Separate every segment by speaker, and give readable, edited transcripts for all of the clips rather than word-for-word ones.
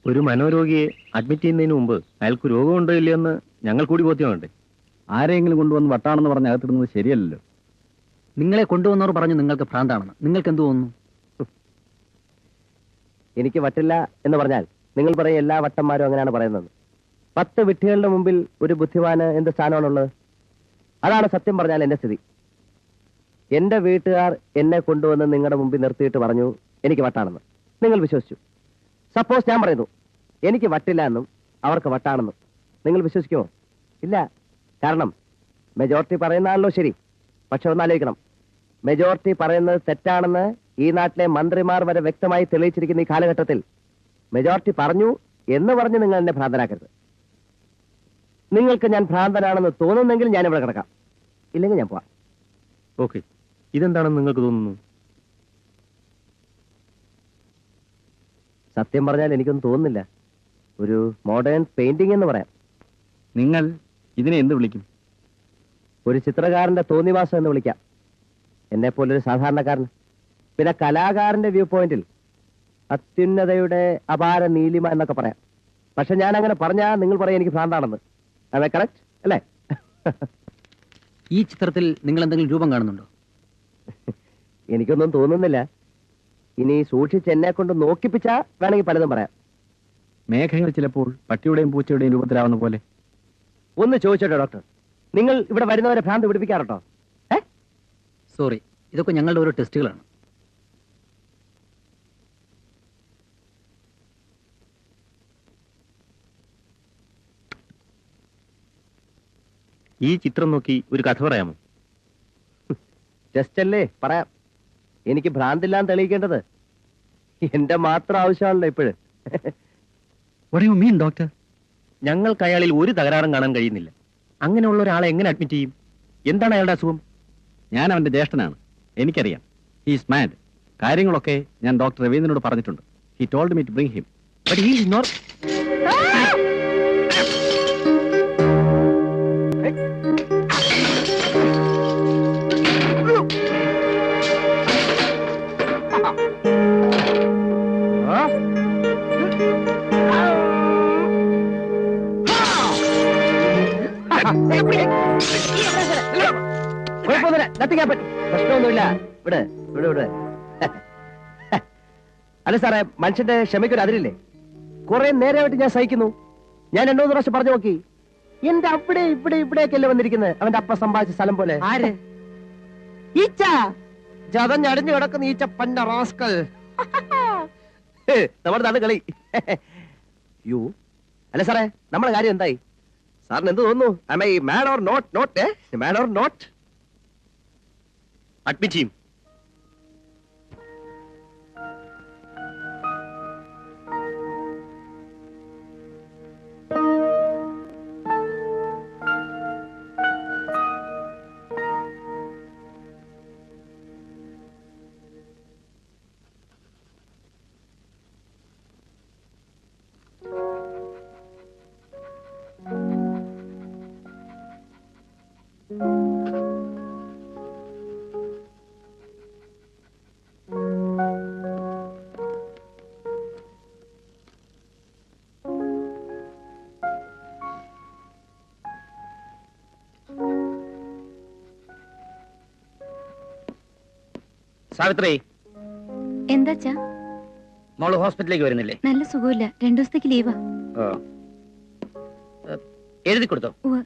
Speaker 1: ഒരു മനോരോഗിയെ അഡ്മിറ്റ് ചെയ്യുന്നതിന് മുമ്പ് അയാൾക്ക് രോഗമുണ്ടോ ഇല്ലയെന്ന് ഞങ്ങൾ കൂടി ബോധ്യമുണ്ട്.
Speaker 2: ആരെങ്കിലും കൊണ്ടുവന്ന് വട്ടാണെന്ന് പറഞ്ഞ് അകത്തിടുന്നത് ശരിയല്ലല്ലോ.
Speaker 3: നിങ്ങളെ കൊണ്ടുവന്നവർ പറഞ്ഞു നിങ്ങൾക്ക് ഭ്രാന്താണെന്ന്. നിങ്ങൾക്ക് എന്ത് തോന്നുന്നു?
Speaker 4: എനിക്ക് വട്ടില്ല എന്ന് പറഞ്ഞാൽ നിങ്ങൾ പറയും എല്ലാ വട്ടന്മാരും അങ്ങനെയാണ് പറയുന്നത്. 10 വിഡ്ഢികളുടെ മുമ്പിൽ ഒരു ബുദ്ധിമാന് എന്ത് സ്ഥാനമാണുള്ളത്? അതാണ് സത്യം പറഞ്ഞാൽ എന്റെ സ്ഥിതി. എന്റെ വീട്ടുകാർ എന്നെ കൊണ്ടുവന്ന് നിങ്ങളുടെ മുമ്പിൽ നിർത്തിയിട്ട് പറഞ്ഞു എനിക്ക് വട്ടാണെന്ന്. നിങ്ങൾ വിശ്വസിച്ചു. സപ്പോസ് ഞാൻ പറയുന്നു എനിക്ക് വട്ടില്ല എന്നും അവർക്ക് വട്ടാണെന്നും, നിങ്ങൾ വിശ്വസിക്കുമോ? ഇല്ല. കാരണം മെജോറിറ്റി പറയുന്നതാണല്ലോ ശരി. പക്ഷെ ഒന്ന് ആലോചിക്കണം, മെജോറിറ്റി പറയുന്നത് തെറ്റാണെന്ന് ഈ നാട്ടിലെ മന്ത്രിമാർ വരെ വ്യക്തമായി തെളിയിച്ചിരിക്കുന്ന ഈ കാലഘട്ടത്തിൽ മെജോറിറ്റി പറഞ്ഞു എന്ന് പറഞ്ഞ് നിങ്ങൾ എന്നെ ഭ്രാന്തനാക്കരുത്. നിങ്ങൾക്ക് ഞാൻ ഭ്രാന്തനാണെന്ന് തോന്നുന്നെങ്കിൽ ഞാൻ ഇവിടെ കിടക്കാം, ഇല്ലെങ്കിൽ ഞാൻ പോവാം.
Speaker 1: ഓക്കെ, ഇതെന്താണെന്ന് നിങ്ങൾക്ക് തോന്നുന്നു?
Speaker 4: സത്യം പറഞ്ഞാൽ എനിക്കൊന്നും തോന്നുന്നില്ല. ഒരു മോഡേൺ പെയിന്റിംഗ് എന്ന് പറയാം.
Speaker 2: നിങ്ങൾ ഇതിനെ എന്ത് വിളിക്കും?
Speaker 4: ഒരു ചിത്രകാരന്റെ തോന്നിവാസം എന്ന് വിളിക്കാം, എന്നെ പോലൊരു സാധാരണക്കാരൻ. പിന്നെ കലാകാരന്റെ വ്യൂ പോയിന്റിൽ അത്യുന്നതയുടെ അപാര നീലിമ എന്നൊക്കെ പറയാം. പക്ഷെ ഞാൻ അങ്ങനെ പറഞ്ഞാൽ നിങ്ങൾ പറയാം എനിക്ക് ഭ്രാന്താണെന്ന്. അതെ, കറക്റ്റ് അല്ലേ?
Speaker 3: ഈ ചിത്രത്തിൽ നിങ്ങൾ എന്തെങ്കിലും രൂപം കാണുന്നുണ്ടോ?
Speaker 4: എനിക്കൊന്നും തോന്നുന്നില്ല. ഇനി സൂക്ഷിച്ച് എന്നെ കൊണ്ട് നോക്കിപ്പിച്ചാ വേണമെങ്കിൽ പലതും പറയാം.
Speaker 2: മേഘങ്ങൾ ചിലപ്പോൾ പട്ടിയുടെയും പൂച്ചയുടെയും രൂപത്തിലാവുന്ന പോലെ.
Speaker 4: ഒന്ന് ചോദിച്ചോട്ടെ ഡോക്ടർ, നിങ്ങൾ ഇവിടെ വരുന്നവരെ ഭ്രാന്ത് പിടിപ്പിക്കാറുണ്ടോ?
Speaker 3: സോറി, ഇതൊക്കെ ഞങ്ങളുടെ ഓരോ ടെസ്റ്റുകളാണ്.
Speaker 1: ഈ ചിത്രം നോക്കി ഒരു കഥ പറയാമോ?
Speaker 4: ടെസ്റ്റ് അല്ലേ, പറയാം. എനിക്ക് ഭ്രാന്തില്ലാന്ന് തെളിയിക്കേണ്ടത് എന്റെ മാത്രം ആവശ്യമാണല്ലോ ഇപ്പോഴ്.
Speaker 2: What do you mean, doctor?
Speaker 1: ഞങ്ങൾക്ക് അയാളിൽ ഒരു തകരാറും കാണാൻ കഴിയുന്നില്ല. അങ്ങനെയുള്ള ഒരാളെ എങ്ങനെ അഡ്മിറ്റ് ചെയ്യും? എന്താണ് അയാളുടെ അസുഖം?
Speaker 2: ഞാൻ അവന്റെ ജ്യേഷ്ഠനാണ്, എനിക്കറിയാം. He's mad. കാര്യങ്ങളൊക്കെ ഞാൻ ഡോക്ടർ രവീന്ദ്രനോട് പറഞ്ഞിട്ടുണ്ട്. He told me to bring him.
Speaker 1: But he is not.
Speaker 4: പ്രശ്നമൊന്നുമില്ല. ഇവിടെ ഇവിടെ ഇവിടെ അല്ല സാറേ, മനുഷ്യന്റെ ക്ഷമയ്ക്കൊരു അതിരില്ലേ? കുറെ നേരമായിട്ട് ഞാൻ സഹിക്കുന്നു. ഞാൻ 2-3 പ്രാവശ്യം പറഞ്ഞു നോക്കി. എന്റെ അവിടെ ഇവിടെ ഇവിടെയൊക്കെയല്ലേ വന്നിരിക്കുന്നത്, അവന്റെ അപ്പ സമ്പാദിച്ച സ്ഥലം പോലെ.
Speaker 3: ആര്?
Speaker 4: ഈച്ച ചതഞ്ഞടിഞ്ഞു കിടക്കുന്ന ഈച്ച, പന്ന റാസ്കൽ. നമ്മുടെ നാട് കളി. യു അല്ല സാറേ, നമ്മളെ കാര്യം എന്തായി? സാറിന് എന്ത് തോന്നുന്നു? Am I mad or not? Mad or not?
Speaker 1: Admit ചെയ്യും. സാവിത്രി,
Speaker 5: എന്താച്ചാ?
Speaker 3: മോള് ഹോസ്പിറ്റലിലേക്ക് വരുന്നില്ലേ?
Speaker 5: നല്ല സുഖമില്ല, 2 ദിവസത്തേക്ക് ലീവാ.
Speaker 3: എഴുതി കൊടുത്തോ?
Speaker 5: ഉവ്വ്.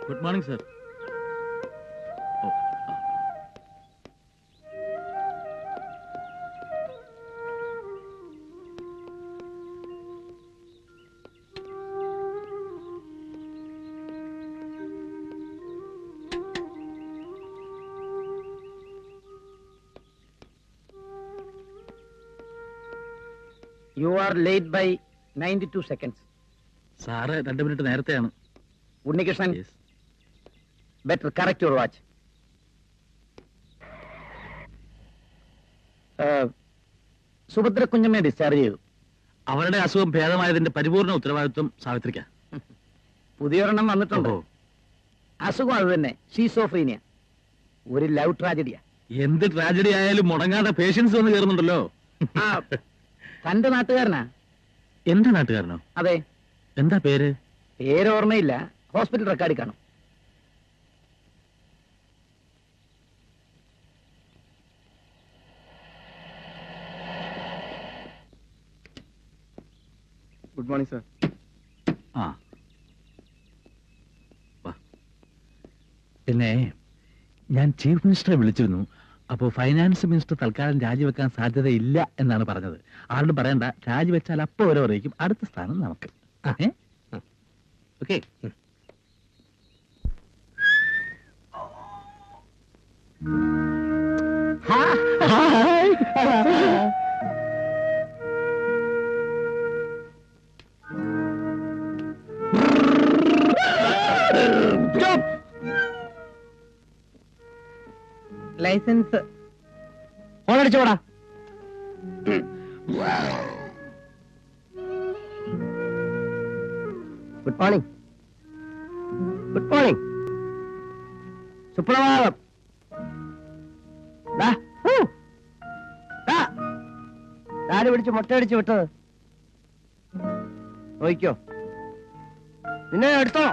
Speaker 2: Good morning sir.
Speaker 3: You are late by 92 seconds.
Speaker 2: Sir 2 minute നേരത്തെയാണ്.
Speaker 3: Unnikrishnan, better correct your watch. Subhadra കുഞ്ഞമ്മയെ ഡിസ്ചാർജ് ചെയ്തു.
Speaker 2: അവരുടെ അസുഖം ഭേദമായതിന്റെ പരിപൂർണ ഉത്തരവാദിത്വം സാവിത്രിക്ക.
Speaker 3: പുതിയൊരെണ്ണം വന്നിട്ടുണ്ടോ? അസുഖം അത് തന്നെ, ഷീസോഫ്രീനിയ. ഒരു ലവ് ട്രാജഡിയാ.
Speaker 2: എന്ത് ട്രാജഡി ആയാലും മുടങ്ങാതെ പേഷ്യൻസ് വന്ന് കയറുന്നുണ്ടല്ലോ.
Speaker 3: തന്റെ നാട്ടുകാരനാ?
Speaker 2: എന്റെ നാട്ടുകാരനോ?
Speaker 3: അതെ.
Speaker 2: എന്താ പേര്?
Speaker 3: പേരോർമ്മയില്ല, ഹോസ്പിറ്റൽ റെക്കോർഡിൽ കാണും.
Speaker 4: Good morning sir.
Speaker 2: ആ, പിന്നെ ഞാൻ ചീഫ് മിനിസ്റ്ററെ വിളിച്ചിരുന്നു. അപ്പോൾ ഫൈനാൻസ് മിനിസ്റ്റർ തൽക്കാലം രാജിവെക്കാൻ സാധ്യതയില്ല എന്നാണ് പറഞ്ഞത്. ആരോടും പറയണ്ട, രാജിവെച്ചാൽ അപ്പോൾ ഓരോ പറയും. അടുത്ത സ്ഥാനം നമുക്ക്. ഓക്കെ.
Speaker 3: ലൈസൻസ് ഓണടിച്ചോടാ.
Speaker 4: Good morning. Good morning. സുപ്രഭാതം. ആര് പിടിച്ച് മുട്ടയടിച്ച് വിട്ടത്? നോക്കിക്കോ, നിന്നെ എടുത്തോ.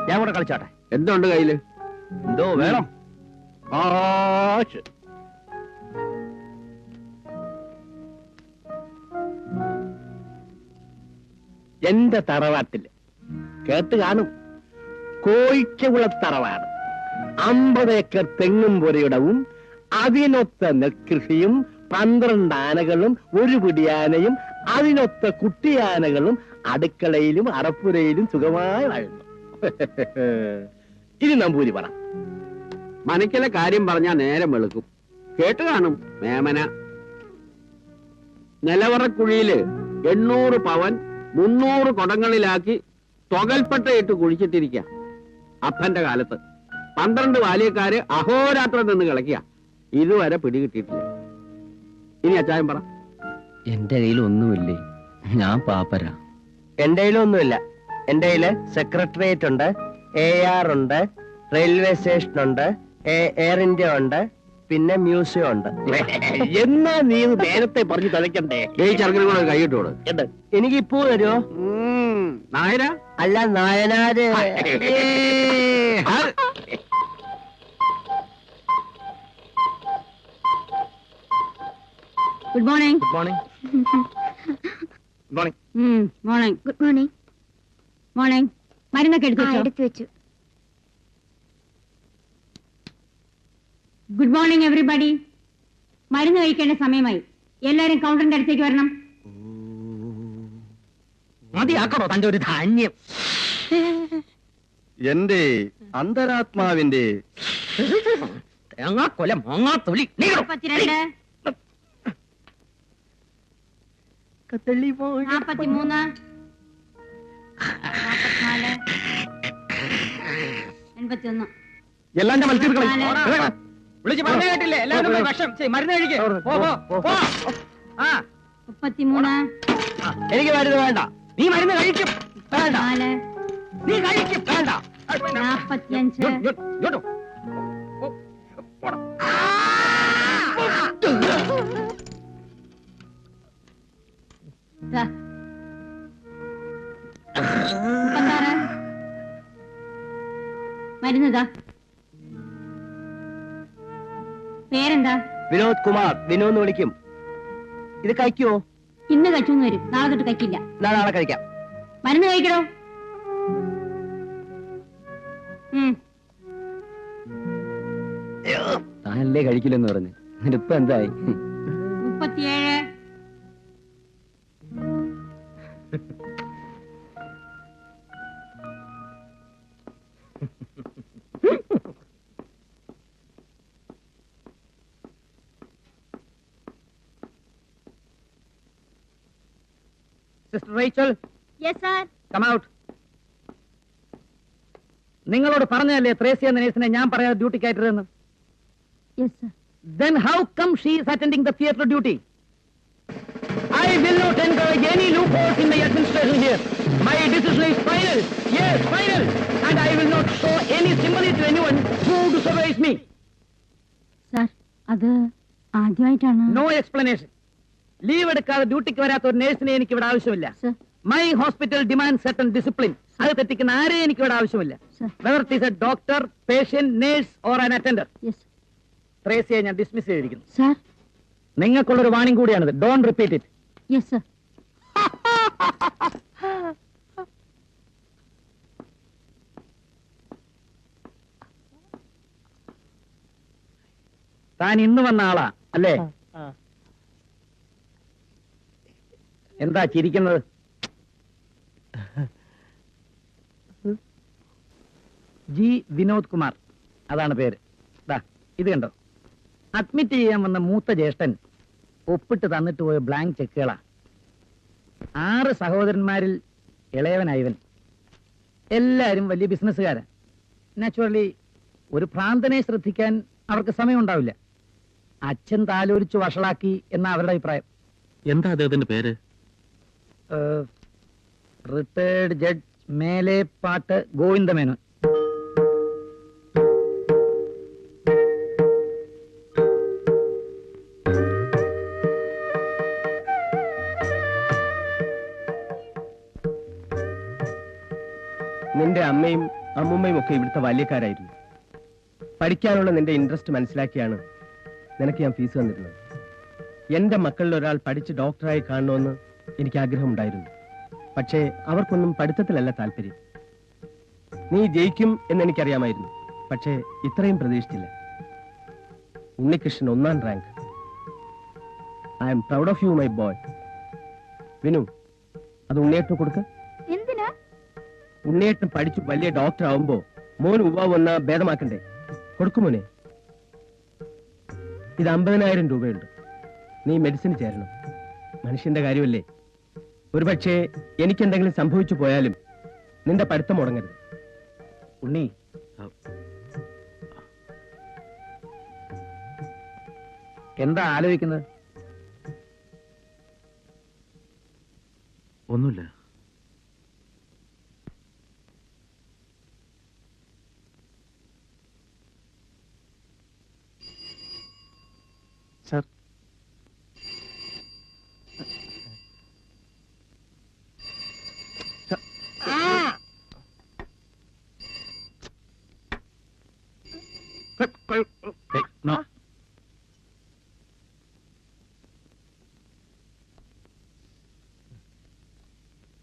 Speaker 4: ഞാൻ കൂടെ കളിച്ചോട്ടെ.
Speaker 2: എന്തുണ്ട് കയ്യില്?
Speaker 4: എന്തോ വേണം?
Speaker 1: എന്റെ തറവാട്ടില് കേട്ട് കാണും, കോഴിക്കുളത്തറവാണ്. 50 ഏക്കർ തെങ്ങും പുരയിടവും അതിനൊത്ത നെൽകൃഷിയും 12 ആനകളും 1 പിടിയാനയും അതിനൊത്ത കുട്ടിയാനകളും അടുക്കളയിലും അറപ്പുരയിലും സുഖമായി വാഴുന്നു. ഇനി നമ്പൂരി പറ.
Speaker 6: മനക്കിലെ കാര്യം പറഞ്ഞാ നേരം വെളുക്കും. കേട്ട് കാണും മേമന. നിലവറക്കുഴിയില് 800 പവൻ 300 കുടങ്ങളിലാക്കി തൊകൽപ്പട്ടയിട്ട് കുഴിച്ചിട്ടിരിക്ക. അപ്പന്റെ കാലത്ത് 12 ബാല്യക്കാര് അഹോരാത്രം നിന്ന് കളിക്കുക. ഇതുവരെ പിടികിട്ടിയിട്ടില്ല. ഇനി അച്ചായം പറ.
Speaker 3: എന്റെ കയ്യിൽ ഒന്നുമില്ലേ, ഞാൻ പാപ്പരാ.
Speaker 4: എന്റെ കയ്യിലൊന്നുമില്ല. എന്റെ കയ്യില് സെക്രട്ടേറിയറ്റ് ഉണ്ട്, AR ഉണ്ട്, റെയിൽവേ സ്റ്റേഷൻ ഉണ്ട്, എയർ ഇന്ത്യ ഉണ്ട്, പിന്നെ മ്യൂസിയം ഉണ്ട്.
Speaker 1: എന്നാ നീ ഇത് നേരത്തെ പറഞ്ഞു തലയ്ക്കണ്ടേ?
Speaker 6: ഈ ചെറുക്കനും കൂടെ കൈയിട്ടോട്.
Speaker 1: എന്ത്?
Speaker 4: എനിക്ക് ഇപ്പോ തരുമോ?
Speaker 6: നായര
Speaker 4: അല്ല, Nayanar.
Speaker 5: Good morning.
Speaker 4: Good morning.
Speaker 5: Morning.
Speaker 7: Good morning.
Speaker 5: Morning. മരുന്നൊക്കെ
Speaker 7: എടുത്തു വെച്ചു.
Speaker 5: Good morning everybody. മരുന്ന് കഴിക്കേണ്ട സമയമായി. എല്ലാരും കൗണ്ടറിന്റെ അടുത്തേക്ക് വരണം.
Speaker 3: മതിയാക്കണോ തന്റെ ഒരു ധാന്യം?
Speaker 4: എന്റെ അന്തരാത്മാവിന്റെ
Speaker 3: തേങ്ങാക്കൊല മാങ്ങാത്തൊലി
Speaker 5: 42, 43, 44, 81.
Speaker 3: എല്ലാം മത്സരിക്കണം.
Speaker 5: നാല്.
Speaker 3: വിളിച്ച് പറഞ്ഞു കേട്ടില്ലേ? എല്ലാവരും പോയി ഭക്ഷണം മരുന്ന് കഴിക്കേ.
Speaker 5: 33,
Speaker 4: എനിക്ക് മരുന്ന് വേണ്ട.
Speaker 3: നീ മരുന്ന് കഴിക്കും. വേണ്ട.
Speaker 5: 4,
Speaker 3: നീ കഴിക്കും. വേണ്ട.
Speaker 5: 45. ദാ. 36. മരുന്നതാ. പേരെന്താ?
Speaker 4: വിനോദ് കുമാർ. വിനോദ് എന്ന് വിളിക്കും. ഇത് കഴിക്കുവോ?
Speaker 5: ഇന്ന് കഴിച്ചൊന്നും വരും, നാളെ തൊട്ട് കഴിക്കില്ല.
Speaker 4: നാളെ കഴിക്കാം.
Speaker 5: മരുന്ന് കഴിക്കണോ?
Speaker 3: താനല്ലേ കഴിക്കില്ലെന്ന് പറഞ്ഞു, ഇപ്പൊ എന്തായി?
Speaker 5: 37.
Speaker 1: Sister Rachel,
Speaker 7: yes sir.
Speaker 1: Come out. നിങ്ങളോട് പറഞ്ഞതല്ലേ ത്രേസ്യ എന്ന നേഴ്സിനെ ഞാൻ പറയാതെ ഡ്യൂട്ടി കയറ്റരുതെന്ന്?
Speaker 7: Yes sir.
Speaker 1: Then how come she is attending the theatre duty? I will not encourage any loopholes in the administration here. My decision is final. Yes, final. And I will not show any sympathy to anyone who disobeys me.
Speaker 7: Sir, അത് ആദ്യമായിട്ടാണ്.
Speaker 1: No explanation. Leave എടുക്കാതെ ഡ്യൂട്ടിക്ക് വരാത്ത ഒരു നേഴ്സിനെ എനിക്ക് ഇവിടെ ആവശ്യമില്ല.
Speaker 7: Sir.
Speaker 1: My hospital demand certain discipline. അത് തെറ്റിക്കുന്ന ആരെയും എനിക്ക് ഇവിടെ ആവശ്യമില്ല.
Speaker 7: Sir.
Speaker 1: Whether it is a doctor, patient, nurse or an attendant.
Speaker 7: Yes
Speaker 1: ത്രേസ്യയെ ഞാൻ ഡിസ്മിസ് ചെയ്തിരിക്കുന്നു.
Speaker 7: സാർ.
Speaker 1: നിങ്ങൾക്കുള്ളൊരു വാണിംഗ് കൂടിയാണിത്. Don't repeat it.
Speaker 7: Yes sir.
Speaker 1: താൻ ഇന്ന് വന്ന ആളാ അല്ലേ? എന്താ ചിരിക്കുന്നത്? ജി വിനോദ് കുമാർ, അതാണ് പേര്. ദാ ഇത് കണ്ടോ, അഡ്മിറ്റ് ചെയ്യാൻ വന്ന മൂത്ത ജ്യേഷ്ഠൻ ഒപ്പിട്ട് തന്നിട്ട് പോയ ബ്ലാങ്ക് ചെക്കുകളാ. 6 സഹോദരന്മാരിൽ ഇളയവനായവൻ. എല്ലാരും വലിയ ബിസിനസ്സുകാരാ. നാച്ചുറലി ഒരു ഭ്രാന്തനെ ശ്രദ്ധിക്കാൻ അവർക്ക് സമയമുണ്ടാവില്ല. അച്ഛൻ താലോലിച്ചു വഷളാക്കി എന്ന അവരുടെ അഭിപ്രായം.
Speaker 2: എന്താ അദ്ദേഹത്തിന്റെ പേര്?
Speaker 1: Retired judge Melepattu Govindamenon.
Speaker 4: നിന്റെ അമ്മയും അമ്മുമ്മയും ഒക്കെ ഇവിടുത്തെ ബാല്യക്കാരായിരുന്നു. പഠിക്കാനുള്ള നിന്റെ ഇൻട്രസ്റ്റ് മനസ്സിലാക്കിയാണ് നിനക്ക് ഞാൻ ഫീസ് തന്നിരുന്നത്. എന്റെ മക്കളിൽ ഒരാൾ പഠിച്ച് ഡോക്ടറായി കാണണമെന്ന് എനിക്ക് ആഗ്രഹമുണ്ടായിരുന്നു. പക്ഷേ അവർക്കൊന്നും പഠിത്തത്തിലല്ല താല്പര്യം. നീ ജയിക്കും എന്ന് എനിക്കറിയാമായിരുന്നു, പക്ഷേ ഇത്രയും പ്രതീക്ഷിച്ചില്ല. Unnikrishnan 1ാം rank. I am proud of you my boy. Vinu, അത് ഉണ്ണിയേട്ടന് കൊടുക്ക.
Speaker 7: എന്തിനാ?
Speaker 4: ഉണ്ണിയേട്ടൻ പഠിച്ചു വലിയ ഡോക്ടർ ആവുമ്പോ മോൻ ഉവ്വ വന്ന ഭേദമാക്കണ്ടേ? കൊടുക്കുമോനെ. ഇത് 50,000 രൂപയുണ്ട്. നീ മെഡിസിന് ചേരണം. മനുഷ്യന്റെ കാര്യമല്ലേ. ഒരുപക്ഷെ എനിക്കെന്തെങ്കിലും സംഭവിച്ചു പോയാലും നിന്റെ പഠിത്തം മുടങ്ങരുത്.
Speaker 1: ഉണ്ണി, എന്താ ആലോചിക്കുന്നത്?
Speaker 2: ഒന്നുമില്ല.
Speaker 1: Sir,
Speaker 2: No.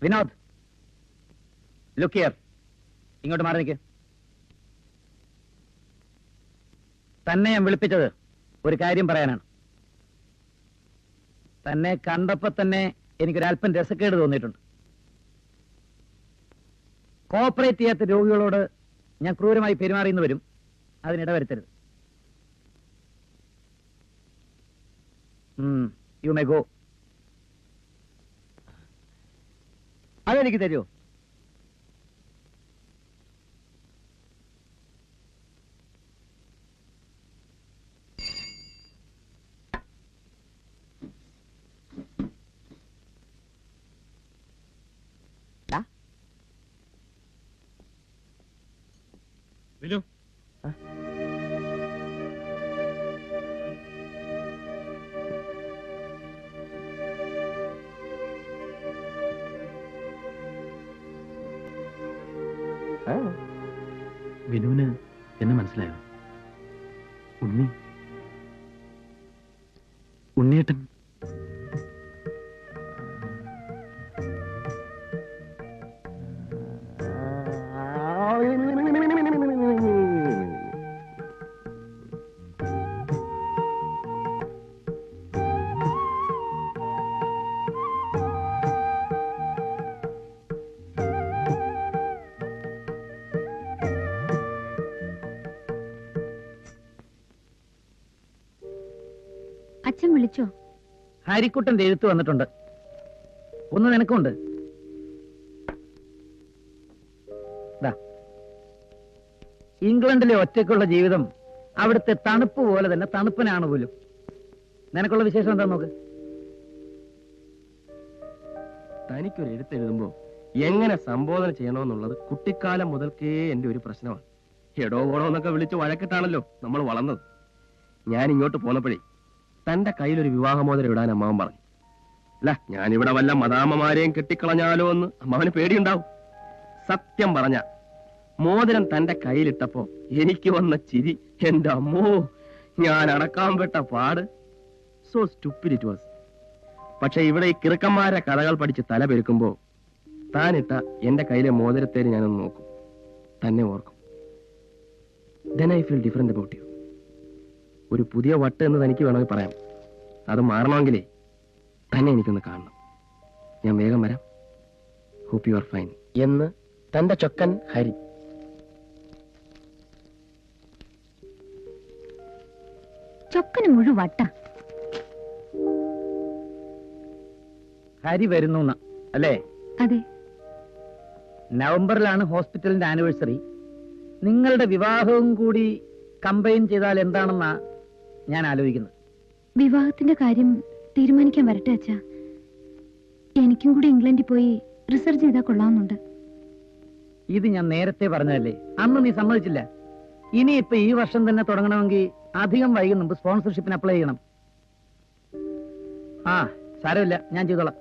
Speaker 1: Vinod, look here. ഇങ്ങോട്ട് മാറി നിൽക്ക്. തന്നെ ഞാൻ വിളിപ്പിച്ചത് ഒരു കാര്യം പറയാനാണ്. തന്നെ കണ്ടപ്പോ തന്നെ എനിക്കൊരല്പം രസക്കേട് തോന്നിയിട്ടുണ്ട്. കോപ്പറേറ്റ് ചെയ്യാത്ത രോഗികളോട് ഞാൻ ക്രൂരമായി പെരുമാറിയെന്ന് വരും. അതിനിടവരുത്തരുത്. You may go.
Speaker 4: അതെനിക്ക് തരുമോ?
Speaker 2: വിനു, വിനുവിന് എന്നെ മനസ്സിലായോ? ഉണ്ണിയേട്ടൻ
Speaker 7: അച്ഛൻ വിളിച്ചോ?
Speaker 1: ഹരിക്കുട്ടന്റെ എഴുത്ത് വന്നിട്ടുണ്ട്. ഒന്ന് നിനക്കുണ്ട്. ദാ, ഇംഗ്ലണ്ടിലെ ഒറ്റയ്ക്കുള്ള ജീവിതം അവിടുത്തെ തണുപ്പ് പോലെ തന്നെ തണുപ്പനാണ് പോലും. നിനക്കുള്ള വിശേഷം എന്താ നോക്ക്.
Speaker 4: തനിക്കൊരു എഴുത്തെഴുതുമ്പോ എങ്ങനെ സംബോധന ചെയ്യണമെന്നുള്ളത് കുട്ടിക്കാലം മുതൽക്കേ എന്റെ ഒരു പ്രശ്നമാണ്. എടോ ഓടോ എന്നൊക്കെ വിളിച്ച് വഴക്കിട്ടാണല്ലോ നമ്മൾ വളർന്നത്. ഞാൻ ഇങ്ങോട്ട് പോന്നപ്പോഴേ തന്റെ കയ്യിലൊരു വിവാഹമോതിരം ഇടാൻ അമ്മാവൻ പറഞ്ഞു. അല്ല, ഞാനിവിടെ വല്ല മദാമ്മമാരെയും കെട്ടിക്കളഞ്ഞാലോ എന്ന് അമ്മാവന് പേടിയുണ്ടാവും. സത്യം പറഞ്ഞ മോതിരം തന്റെ കയ്യിലിട്ടപ്പോ എനിക്ക് വന്ന ചിരി, എന്റെ അമ്മോ, ഞാൻ അടക്കാൻ പെട്ട പാട്. So stupid it was. പക്ഷെ ഇവിടെ ഈ കിറുക്കന്മാരെ കഥകൾ പഠിച്ച് തല പെരുക്കുമ്പോ താനിട്ട എന്റെ കയ്യിലെ മോതിരത്തേര് ഞാനൊന്ന് നോക്കും, തന്നെ ഓർക്കും. Then I feel different about you. ഒരു പുതിയ വട്ട് എന്ന് തനിക്ക് വേണമെങ്കിൽ പറയാം. അത് മാറണമെങ്കിലേ തന്നെ എനിക്കൊന്ന് കാണണം. ഞാൻ വേഗം വരാം. ഹോപ്പ് യു ആർ ഫൈൻ എന്ന് തന്റെ ചൊക്കൻ ഹരി.
Speaker 7: ചൊക്കന് മുഴു വട്ട.
Speaker 1: ഹരി വരുന്നു അല്ലേ?
Speaker 7: അതെ.
Speaker 1: നവംബറിലാണ് ഹോസ്പിറ്റലിന്റെ ആനിവേഴ്സറി. നിങ്ങളുടെ വിവാഹവും കൂടി കമ്പൈൻ ചെയ്താൽ എന്താണെന്നാ ഞാൻ ആലോചിക്കുന്നത്.
Speaker 7: വിവാഹത്തിന്റെ കാര്യം തീരുമാനിക്കാൻ വരട്ടെ അച്ഛാ. എനിക്കും കൂടി ഇംഗ്ലണ്ടിൽ പോയി റിസർച്ച് ചെയ്താൽ കൊള്ളാവുന്നുണ്ട്.
Speaker 1: ഇത് ഞാൻ നേരത്തെ പറഞ്ഞതല്ലേ, അന്ന് നീ സമ്മതിച്ചില്ല. ഇനിയിപ്പൊ ഈ വർഷം തന്നെ തുടങ്ങണമെങ്കിൽ അധികം വൈകും മുമ്പ് സ്പോൺസർഷിപ്പിന് അപ്ലൈ ചെയ്യണം. ആ, സാരമില്ല, ഞാൻ ചെയ്തോളാം.